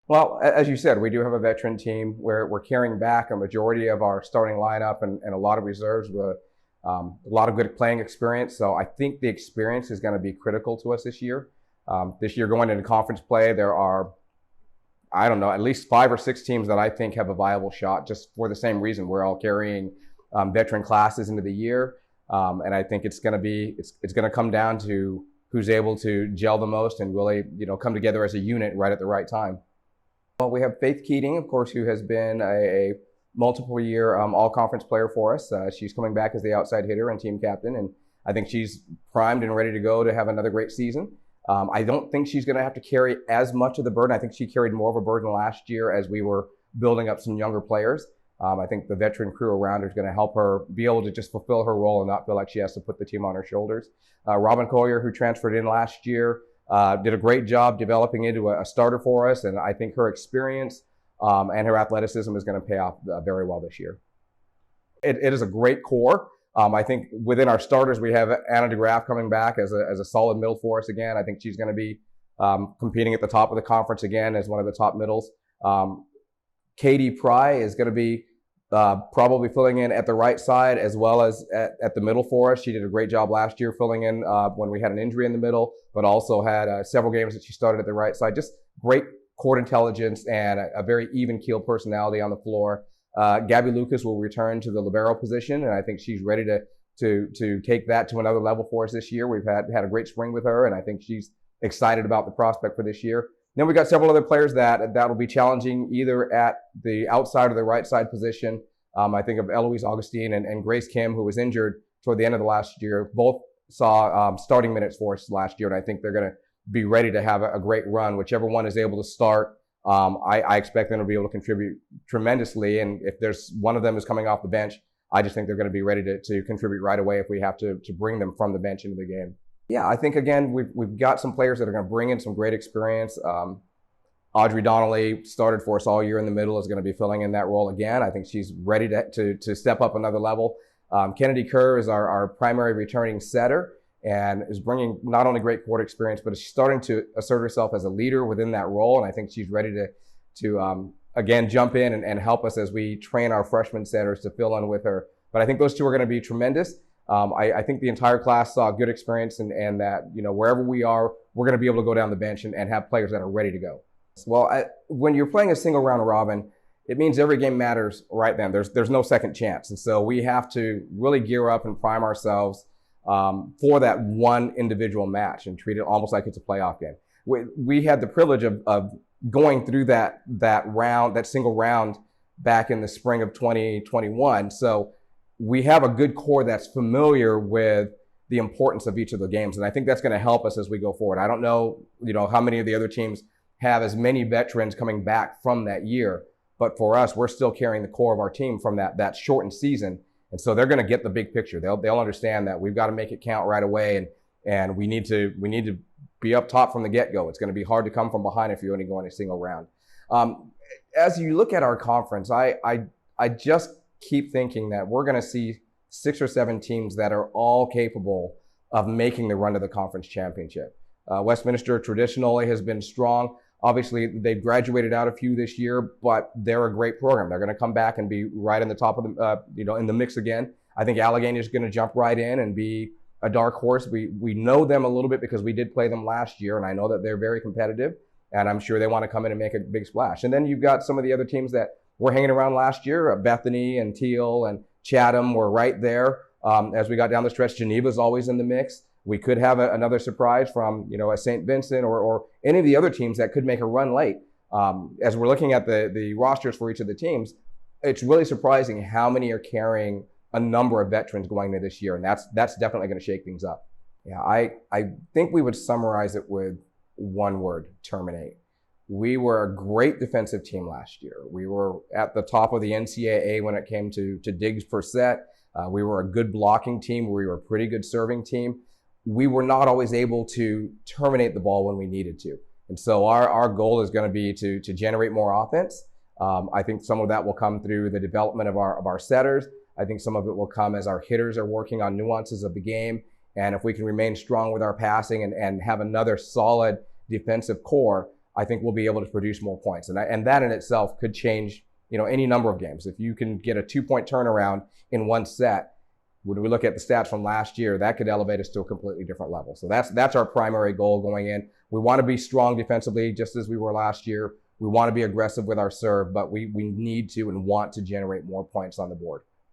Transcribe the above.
Well, as you said, we do have a veteran team where we're carrying back a majority of our starting lineup and a lot of reserves with a lot of good playing experience. So I think the experience is going to be critical to us this year. This year going into conference play, there are, I don't know, at least 5 or 6 teams that I think have a viable shot just for the same reason. We're all carrying veteran classes into the year. And I think it's going to come down to who's able to gel the most and really, come together as a unit right at the right time. Well, we have Faith Keating, of course, who has been a multiple year all-conference player for us. She's coming back as the outside hitter and team captain, and I think she's primed and ready to go to have another great season. I don't think she's going to have to carry as much of the burden. I think she carried more of a burden last year as we were building up some younger players. I think the veteran crew around her is going to help her be able to just fulfill her role and not feel like she has to put the team on her shoulders. Robin Collier, who transferred in last year, did a great job developing into a starter for us, and I think her experience and her athleticism is going to pay off very well this year. It is a great core. I think within our starters, we have Anna DeGraff coming back as a solid middle for us again. I think she's going to be competing at the top of the conference again as one of the top middles. Katie Pry is going to be probably filling in at the right side as well as at the middle for us. She did a great job last year filling in when we had an injury in the middle, but also had several games that she started at the right side. Just great court intelligence and a very even-keeled personality on the floor. Gabby Lucas will return to the libero position, and I think she's ready to take that to another level for us this year. We've had a great spring with her, and I think she's excited about the prospect for this year. Then we got several other players that will be challenging either at the outside or the right side position. I think of Eloise Augustine and Grace Kim, who was injured toward the end of the last year. Both saw starting minutes for us last year, and I think they're going to be ready to have a great run. Whichever one is able to start, I expect them to be able to contribute tremendously. And if there's one of them is coming off the bench, I just think they're going to be ready to contribute right away if we have to bring them from the bench into the game. Yeah, I think, again, we've got some players that are going to bring in some great experience. Audrey Donnelly started for us all year in the middle, is going to be filling in that role again. I think she's ready to step up another level. Kennedy Kerr is our primary returning setter and is bringing not only great court experience, but she's starting to assert herself as a leader within that role. And I think she's ready to again, jump in and help us as we train our freshman setters to fill in with her. But I think those two are going to be tremendous. I think the entire class saw a good experience and that, wherever we are, we're going to be able to go down the bench and have players that are ready to go. Well, when you're playing a single round robin, it means every game matters right then. There's no second chance. And so we have to really gear up and prime ourselves for that one individual match and treat it almost like it's a playoff game. We had the privilege of going through that single round back in the spring of 2021. So we have a good core that's familiar with the importance of each of the games. And I think that's going to help us as we go forward. I don't know, how many of the other teams have as many veterans coming back from that year. But for us, we're still carrying the core of our team from that shortened season. And so they're going to get the big picture. They'll understand that we've got to make it count right away. And we need to be up top from the get-go. It's going to be hard to come from behind if you're only going a single round. As you look at our conference, I just keep thinking that we're going to see 6 or 7 teams that are all capable of making the run to the conference championship. Westminster traditionally has been strong. Obviously, they've graduated out a few this year, but they're a great program. They're going to come back and be right in the top of the, in the mix again. I think Allegheny is going to jump right in and be a dark horse. We know them a little bit because we did play them last year, and I know that they're very competitive, and I'm sure they want to come in and make a big splash. And then you've got some of the other teams that were hanging around last year. Bethany and Teal and Chatham were right there. As we got down the stretch, Geneva's always in the mix. We could have another surprise from, a St. Vincent or any of the other teams that could make a run late. As we're looking at the rosters for each of the teams, it's really surprising how many are carrying a number of veterans going into this year, and that's definitely going to shake things up. Yeah, I think we would summarize it with one word: terminate. We were a great defensive team last year. We were at the top of the NCAA when it came to digs per set. We were a good blocking team. We were a pretty good serving team. We were not always able to terminate the ball when we needed to. And so our goal is going to be to generate more offense. I think some of that will come through the development of our setters. I think some of it will come as our hitters are working on nuances of the game. And if we can remain strong with our passing and have another solid defensive core, I think we'll be able to produce more points. And that in itself could change, any number of games. If you can get a 2-point turnaround in one set, when we look at the stats from last year, that could elevate us to a completely different level. So that's our primary goal going in. We want to be strong defensively, just as we were last year. We want to be aggressive with our serve, but we need to and want to generate more points on the board.